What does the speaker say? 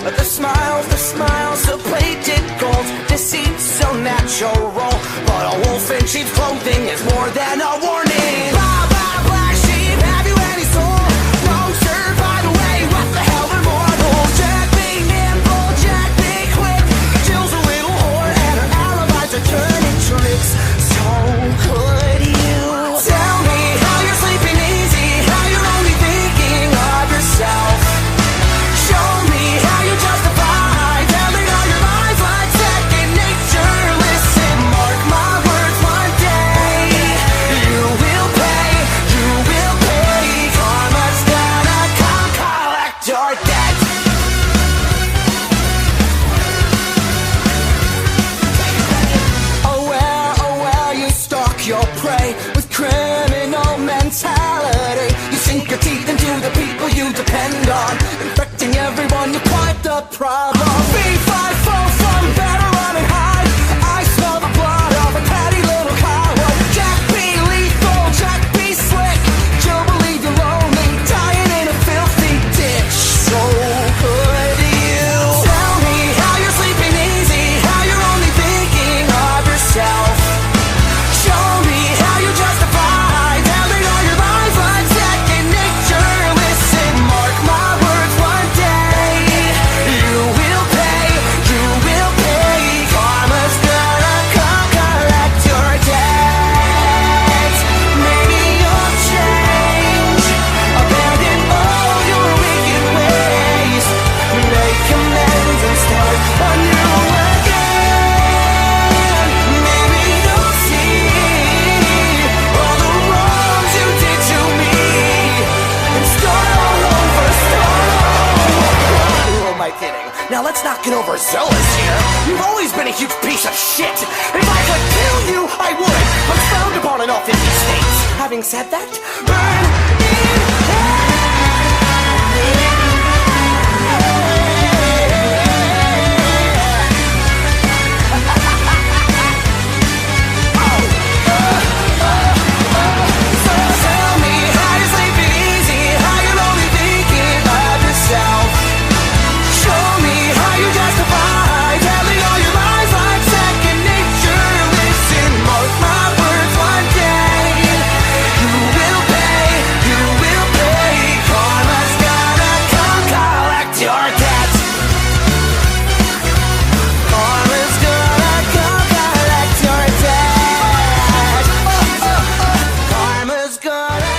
The smiles, the plated gold, deceit so natural. But a wolf in sheep's clothing is more than a warning. Blah, blah, black sheep, have you any soul? No, sir, by the way, what the hell are mortals? Jack be nimble, Jack be quick. Jill's a little whore and her alibis are turning tricks. So could you tell me how you're sleeping easy, how you're only thinking of yourself? Show me how you justify telling all your lies like second nature. Listen, mark my words, one day you will pay, you will pay. Karma's gonna come collect your debt. Aware, you stalk your prey with criminal mentality. You sink your teeth into the people you depend on, infecting everyone, you're quite the problem. B5 fall from better run and hide. I smell the blood of a petty little coward. Jack be lethal, Jack be slick. You'll believe you're lonely, dying in a filthy ditch. So could you tell me how you're sleeping easy, how you're only thinking of yourself? Show me how you justify telling all your lies like second nature. Listen, mark my words, one day you will pay, you will pay. Karma's gonna come collect your debt. Maybe you'll change, abandon all your wicked ways, make amends and start anew again. Maybe you'll see all the wrongs you did to me and start all over, start all over. Who am I kidding? Now let's not get overzealous here. You've always been a huge piece of shit. If I could kill you, I would. I'm frowned upon in all 50 states. Having said that, burn in hell. So tell me how you're sleeping easy, how you're only thinking of yourself. Show me how you justify telling all your lies like second nature. Listen, mark my words, one day you will pay, you will pay. Karma's gonna come collect your debt. Karma's gonna come collect your debt. Karma's gonna